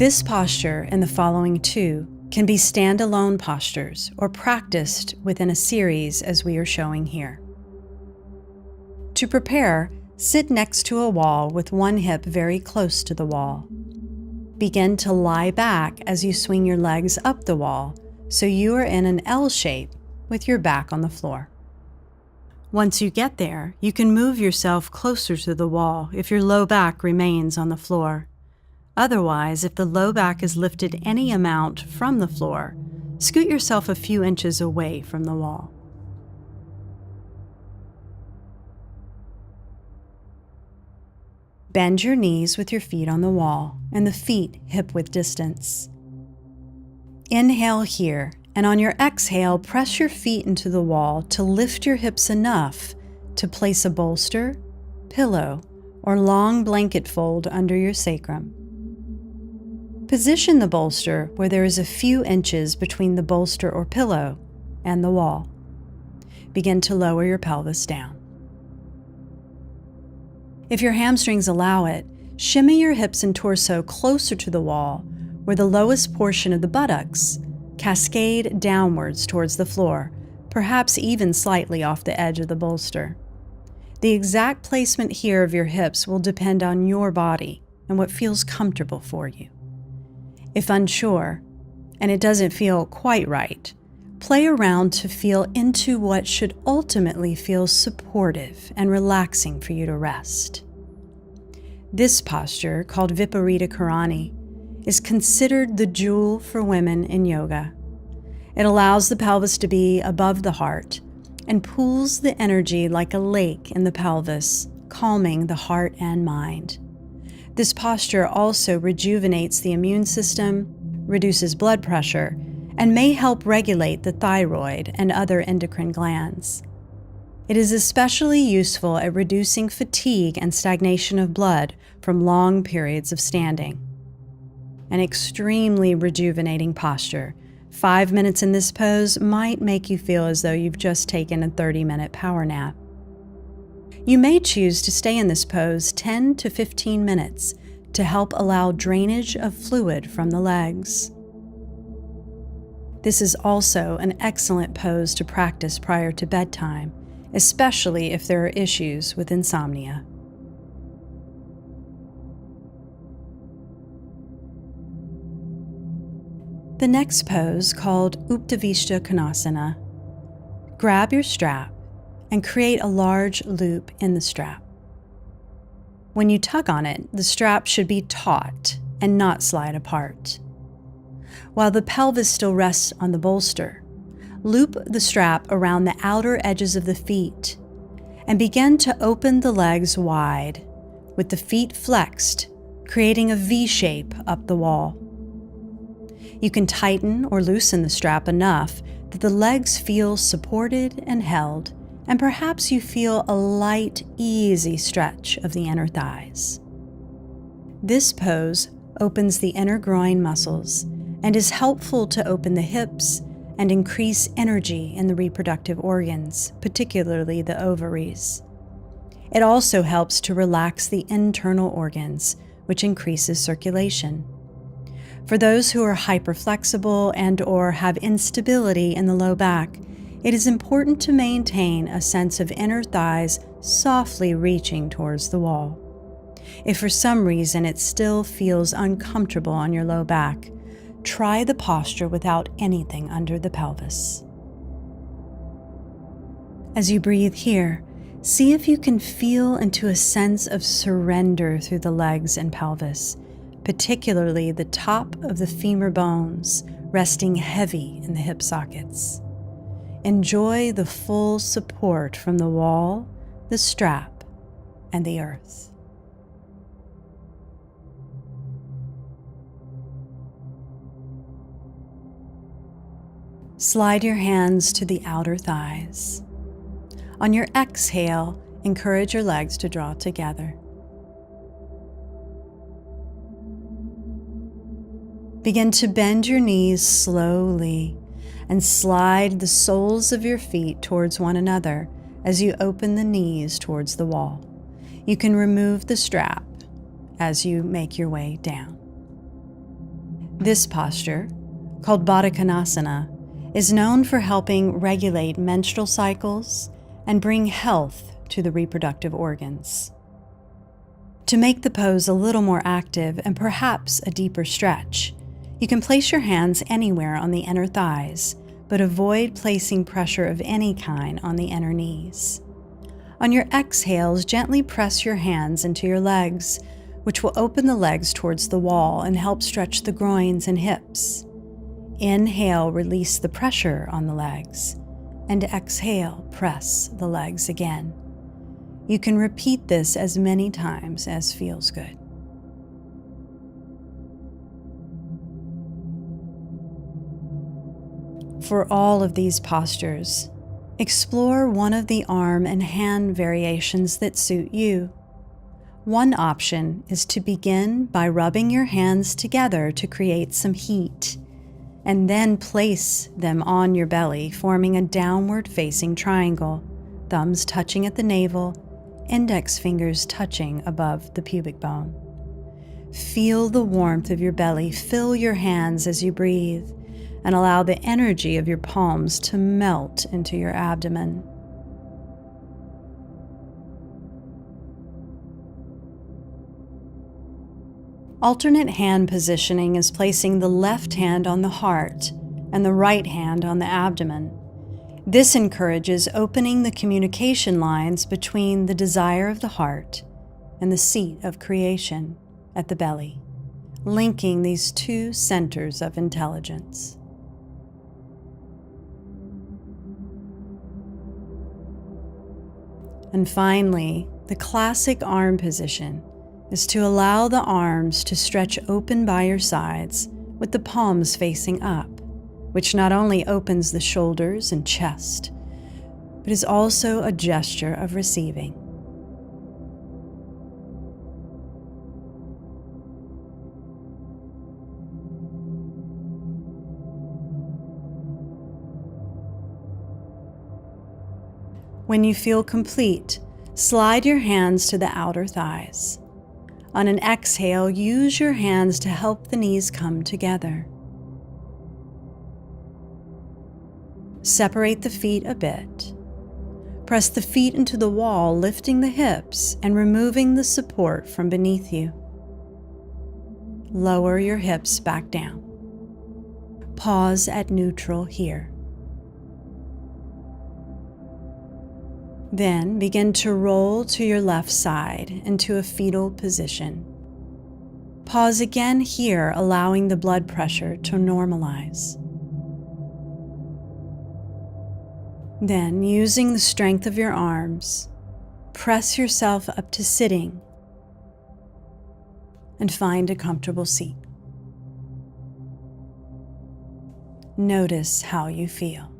This posture and the following two can be standalone postures or practiced within a series as we are showing here. To prepare, sit next to a wall with one hip very close to the wall. Begin to lie back as you swing your legs up the wall so you are in an L shape with your back on the floor. Once you get there, you can move yourself closer to the wall if your low back remains on the floor. Otherwise, if the low back is lifted any amount from the floor, scoot yourself a few inches away from the wall. Bend your knees with your feet on the wall and the feet hip-width distance. Inhale here, and on your exhale, press your feet into the wall to lift your hips enough to place a bolster, pillow, or long blanket fold under your sacrum. Position the bolster where there is a few inches between the bolster or pillow and the wall. Begin to lower your pelvis down. If your hamstrings allow it, shimmy your hips and torso closer to the wall, where the lowest portion of the buttocks cascade downwards towards the floor, perhaps even slightly off the edge of the bolster. The exact placement here of your hips will depend on your body and what feels comfortable for you. If unsure, and it doesn't feel quite right, play around to feel into what should ultimately feel supportive and relaxing for you to rest. This posture, called Viparita Karani, is considered the jewel for women in yoga. It allows the pelvis to be above the heart and pools the energy like a lake in the pelvis, calming the heart and mind. This posture also rejuvenates the immune system, reduces blood pressure, and may help regulate the thyroid and other endocrine glands. It is especially useful at reducing fatigue and stagnation of blood from long periods of standing. An extremely rejuvenating posture. 5 minutes in this pose might make you feel as though you've just taken a 30-minute power nap. You may choose to stay in this pose 10 to 15 minutes to help allow drainage of fluid from the legs. This is also an excellent pose to practice prior to bedtime, especially if there are issues with insomnia. The next pose, called Uttanavishta Konasana, grab your strap and create a large loop in the strap. When you tug on it, the strap should be taut and not slide apart. While the pelvis still rests on the bolster, loop the strap around the outer edges of the feet and begin to open the legs wide, with the feet flexed, creating a V shape up the wall. You can tighten or loosen the strap enough that the legs feel supported and held, and perhaps you feel a light, easy stretch of the inner thighs. This pose opens the inner groin muscles and is helpful to open the hips and increase energy in the reproductive organs, particularly the ovaries. It also helps to relax the internal organs, which increases circulation. For those who are hyperflexible and/or have instability in the low back, it is important to maintain a sense of inner thighs softly reaching towards the wall. If for some reason it still feels uncomfortable on your low back, try the posture without anything under the pelvis. As you breathe here, see if you can feel into a sense of surrender through the legs and pelvis, particularly the top of the femur bones resting heavy in the hip sockets. Enjoy the full support from the wall, the strap, and the earth. Slide your hands to the outer thighs. On your exhale, encourage your legs to draw together. Begin to bend your knees slowly and slide the soles of your feet towards one another as you open the knees towards the wall. You can remove the strap as you make your way down. This posture, called Baddha Konasana, is known for helping regulate menstrual cycles and bring health to the reproductive organs. To make the pose a little more active and perhaps a deeper stretch, you can place your hands anywhere on the inner thighs, but avoid placing pressure of any kind on the inner knees. On your exhales, gently press your hands into your legs, which will open the legs towards the wall and help stretch the groins and hips. Inhale, release the pressure on the legs, and exhale, press the legs again. You can repeat this as many times as feels good. For all of these postures, explore one of the arm and hand variations that suit you. One option is to begin by rubbing your hands together to create some heat, and then place them on your belly, forming a downward-facing triangle, thumbs touching at the navel, index fingers touching above the pubic bone. Feel the warmth of your belly fill your hands as you breathe, and allow the energy of your palms to melt into your abdomen. Alternate hand positioning is placing the left hand on the heart and the right hand on the abdomen. This encourages opening the communication lines between the desire of the heart and the seat of creation at the belly, linking these two centers of intelligence. And finally, the classic arm position is to allow the arms to stretch open by your sides with the palms facing up, which not only opens the shoulders and chest, but is also a gesture of receiving. When you feel complete, slide your hands to the outer thighs. On an exhale, use your hands to help the knees come together. Separate the feet a bit. Press the feet into the wall, lifting the hips and removing the support from beneath you. Lower your hips back down. Pause at neutral here. Then begin to roll to your left side into a fetal position. Pause again here, allowing the blood pressure to normalize. Then, using the strength of your arms, press yourself up to sitting and find a comfortable seat. Notice how you feel.